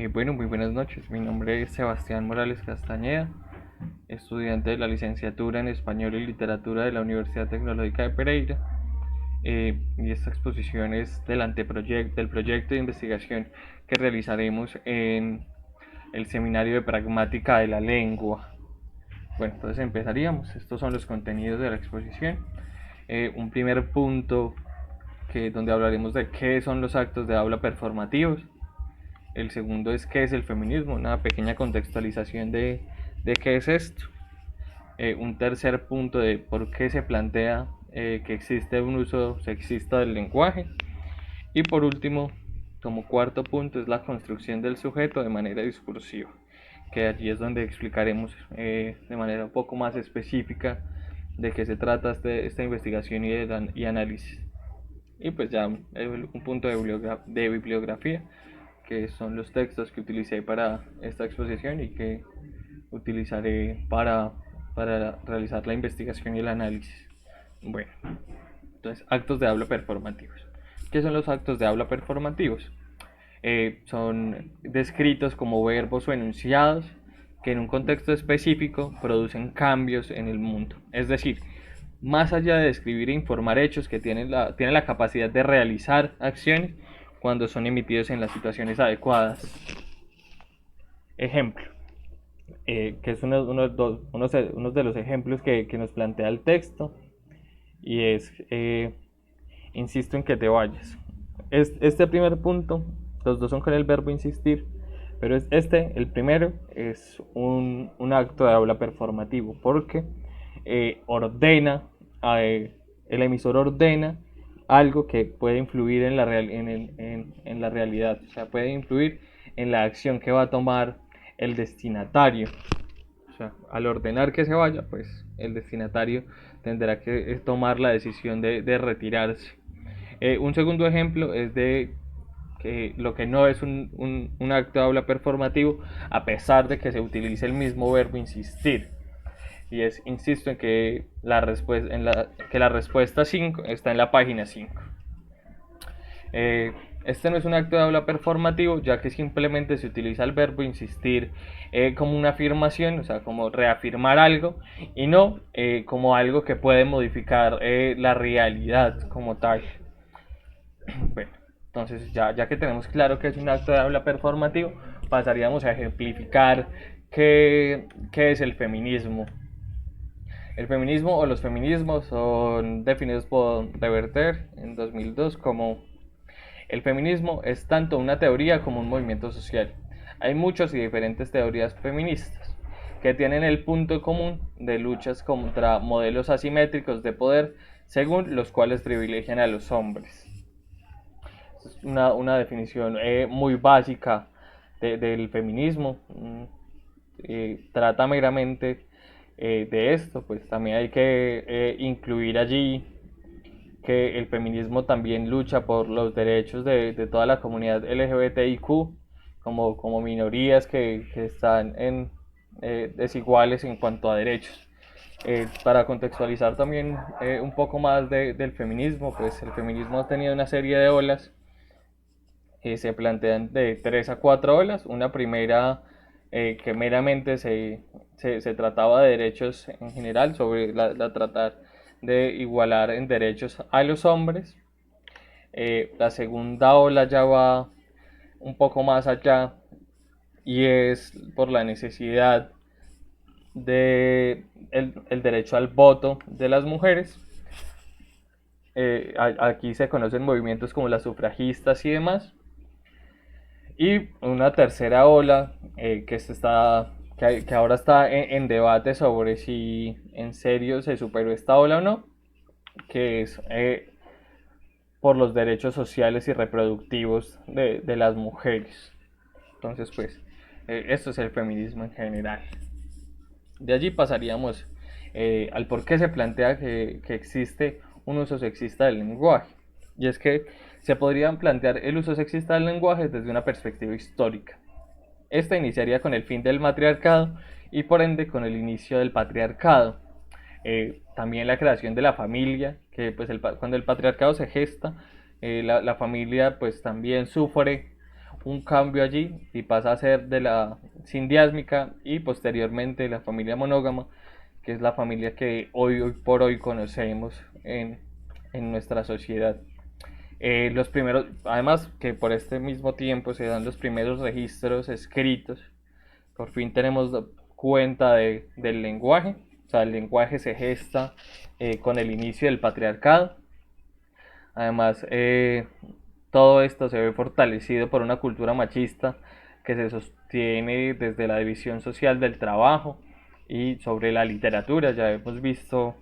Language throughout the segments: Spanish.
Bueno, muy buenas noches. Mi nombre es Sebastián Morales Castañeda, estudiante de la licenciatura en Español y Literatura de la Universidad Tecnológica de Pereira. Y esta exposición es del proyecto de investigación que realizaremos en el Seminario de Pragmática de la Lengua. Bueno, entonces empezaríamos. Estos son los contenidos de la exposición. Un primer punto donde hablaremos de qué son los actos de habla performativos. El segundo es qué es el feminismo, una pequeña contextualización de qué es esto. Un tercer punto de por qué se plantea que existe un uso sexista del lenguaje. Y por último, como cuarto punto, es la construcción del sujeto de manera discursiva, que allí es donde explicaremos de manera un poco más específica de qué se trata esta investigación y análisis. Y pues ya un punto de bibliografía, que son los textos que utilicé para esta exposición y que utilizaré para realizar la investigación y el análisis. Bueno, entonces, actos de habla performativos. ¿Qué son los actos de habla performativos? Son descritos como verbos o enunciados que en un contexto específico producen cambios en el mundo. Es decir, más allá de describir e informar hechos que tienen la capacidad de realizar acciones cuando son emitidos en las situaciones adecuadas. Ejemplo, que es uno de los ejemplos que nos plantea el texto, y es, insisto en que te vayas. Este primer punto, los dos son con el verbo insistir, pero el primero, es un acto de habla performativo, porque ordena, el emisor ordena algo que puede influir en la realidad, o sea, puede influir en la acción que va a tomar el destinatario. O sea, al ordenar que se vaya, pues el destinatario tendrá que tomar la decisión de retirarse. Un segundo ejemplo es de que lo que no es un acto de habla performativo, a pesar de que se utilice el mismo verbo insistir. Y es, insisto en que la respuesta 5 está en la página 5. Este no es un acto de habla performativo, ya que simplemente se utiliza el verbo insistir como una afirmación, o sea, como reafirmar algo, y no como algo que puede modificar la realidad como tal. Bueno, entonces ya que tenemos claro que es un acto de habla performativo, pasaríamos a ejemplificar qué es el feminismo. El feminismo o los feminismos son definidos por Reverter en 2002 como: el feminismo es tanto una teoría como un movimiento social. Hay muchas y diferentes teorías feministas que tienen el punto común de luchas contra modelos asimétricos de poder según los cuales privilegian a los hombres. Es una definición muy básica del feminismo. Trata meramente de esto, pues también hay que incluir allí que el feminismo también lucha por los derechos de toda la comunidad LGBTIQ como minorías que están desiguales en cuanto a derechos. Para contextualizar también un poco más del feminismo, pues el feminismo ha tenido una serie de olas que se plantean de 3 a 4 olas. Una primera que meramente se trataba de derechos en general, sobre la tratar de igualar en derechos a los hombres. La segunda ola ya va un poco más allá y es por la necesidad de el derecho al voto de las mujeres. Aquí se conocen movimientos como las sufragistas y demás. Y una tercera ola que ahora está en debate sobre si en serio se superó esta ola o no, que es por los derechos sociales y reproductivos de las mujeres. Entonces, pues, esto es el feminismo en general. De allí pasaríamos al por qué se plantea que existe un uso sexista del lenguaje. Y es que se podría plantear el uso sexista del lenguaje desde una perspectiva histórica. Esta iniciaría con el fin del matriarcado y por ende con el inicio del patriarcado. También la creación de la familia, que cuando el patriarcado se gesta, la familia pues también sufre un cambio allí y pasa a ser de la sindiásmica y posteriormente la familia monógama, que es la familia que hoy por hoy conocemos en nuestra sociedad. Los primeros, además que por este mismo tiempo se dan los primeros registros escritos, por fin tenemos cuenta del lenguaje, o sea, el lenguaje se gesta con el inicio del patriarcado. Además, todo esto se ve fortalecido por una cultura machista que se sostiene desde la división social del trabajo y sobre la literatura. Ya hemos visto,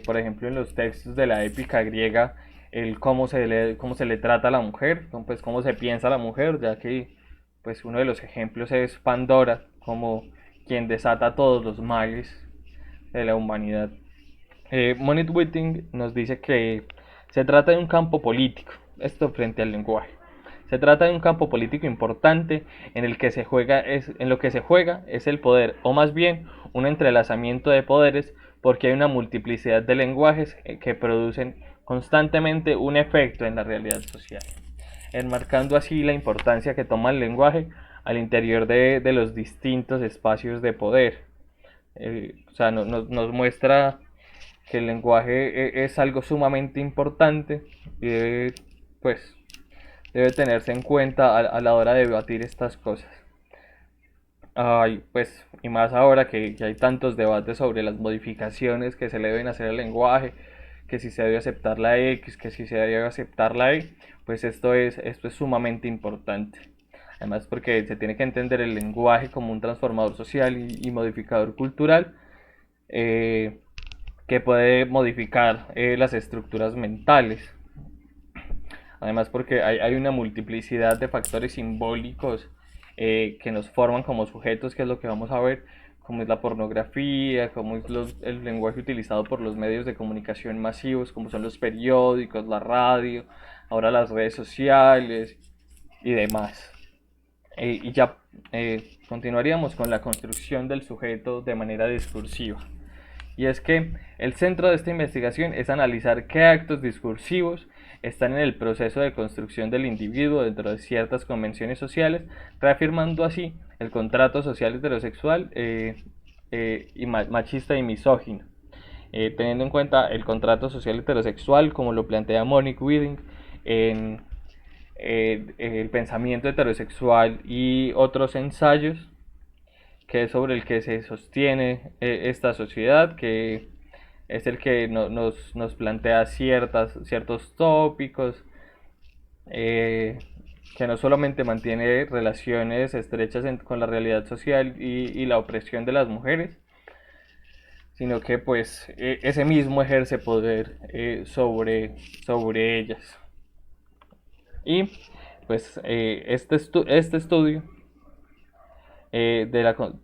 por ejemplo, en los textos de la épica griega, el cómo se le trata a la mujer, pues cómo se piensa a la mujer, ya que pues uno de los ejemplos es Pandora, como quien desata todos los males de la humanidad. Monit Witting nos dice que se trata de un campo político, esto frente al lenguaje. Se trata de un campo político importante en el que en lo que se juega es el poder, o más bien un entrelazamiento de poderes, porque hay una multiplicidad de lenguajes que producen constantemente un efecto en la realidad social, enmarcando así la importancia que toma el lenguaje al interior de los distintos espacios de poder. O sea, nos muestra que el lenguaje es algo sumamente importante y pues, debe tenerse en cuenta a la hora de debatir estas cosas. Ay, pues, y más ahora que hay tantos debates sobre las modificaciones que se le deben hacer al lenguaje, que si se debe aceptar la X, que si se debe aceptar la Y, pues esto es sumamente importante. Además porque se tiene que entender el lenguaje como un transformador social y modificador cultural, que puede modificar las estructuras mentales. Además porque hay una multiplicidad de factores simbólicos que nos forman como sujetos, que es lo que vamos a ver, como es la pornografía, como es el lenguaje utilizado por los medios de comunicación masivos, como son los periódicos, la radio, ahora las redes sociales y demás. Y ya continuaríamos con la construcción del sujeto de manera discursiva. Y es que el centro de esta investigación es analizar qué actos discursivos están en el proceso de construcción del individuo dentro de ciertas convenciones sociales, reafirmando así el contrato social heterosexual y machista y misógino. Teniendo en cuenta el contrato social heterosexual, como lo plantea Monique Witting en el pensamiento heterosexual y otros ensayos, que es sobre el que se sostiene esta sociedad, que es el que nos plantea ciertos tópicos, eh, que no solamente mantiene relaciones estrechas con la realidad social y la opresión de las mujeres, sino que pues ese mismo ejerce poder sobre ellas. Y pues este estudio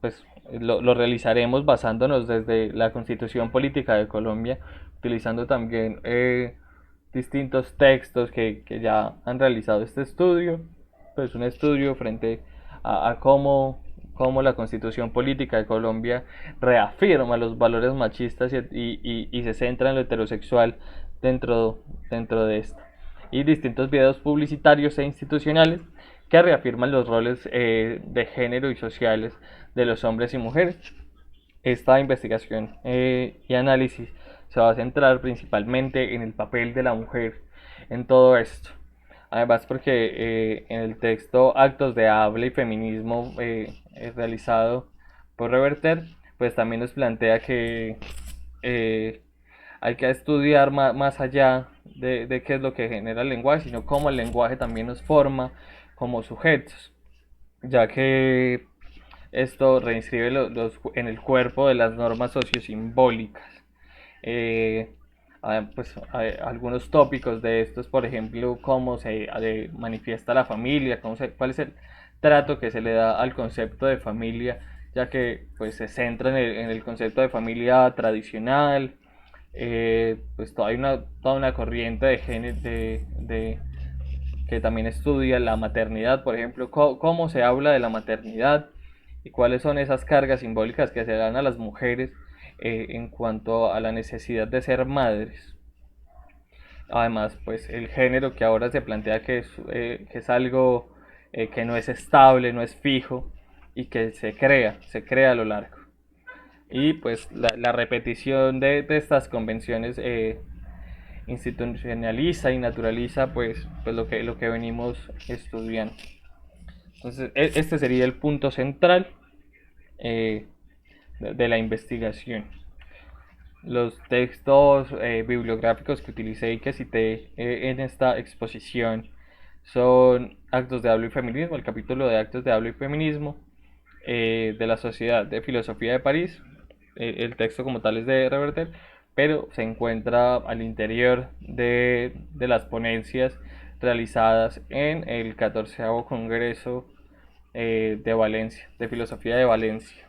pues, lo realizaremos basándonos desde la Constitución Política de Colombia, utilizando también distintos textos que ya han realizado este estudio, pues un estudio frente a cómo la Constitución Política de Colombia reafirma los valores machistas y se centra en lo heterosexual dentro de esto. Y distintos videos publicitarios e institucionales que reafirman los roles de género y sociales de los hombres y mujeres. Esta investigación y análisis se va a centrar principalmente en el papel de la mujer en todo esto. Además porque en el texto Actos de Habla y Feminismo realizado por Reverter, pues también nos plantea que hay que estudiar más allá de qué es lo que genera el lenguaje, sino cómo el lenguaje también nos forma como sujetos, ya que esto reinscribe en el cuerpo de las normas sociosimbólicas. Eh, Algunos tópicos de estos, por ejemplo, cómo se manifiesta la familia, cuál es el trato que se le da al concepto de familia, ya que pues se centra en el concepto de familia tradicional. Pues toda una corriente de género que también estudia la maternidad, por ejemplo, cómo se habla de la maternidad y cuáles son esas cargas simbólicas que se dan a las mujeres en cuanto a la necesidad de ser madres. Además, pues el género que ahora se plantea que es algo que no es estable, no es fijo y que se crea a lo largo. Y pues la repetición de estas convenciones institucionaliza y naturaliza pues lo que venimos estudiando. Entonces, este sería el punto central eh, de la investigación. Los textos bibliográficos que utilicé y que cité en esta exposición son Actos de Habla y Feminismo, el capítulo de Actos de Habla y Feminismo de la Sociedad de Filosofía de París. El texto como tal es de Reverter, pero se encuentra al interior de las ponencias realizadas en el 14º Congreso de Valencia, de Filosofía de Valencia,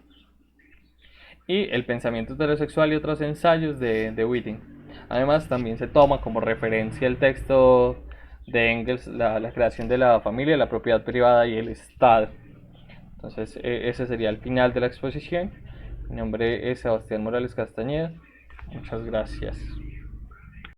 y El pensamiento heterosexual y otros ensayos de Witting. Además, también se toma como referencia el texto de Engels, la creación de la familia, la propiedad privada y el Estado. Entonces, ese sería el final de la exposición. Mi nombre es Sebastián Morales Castañeda. Muchas gracias.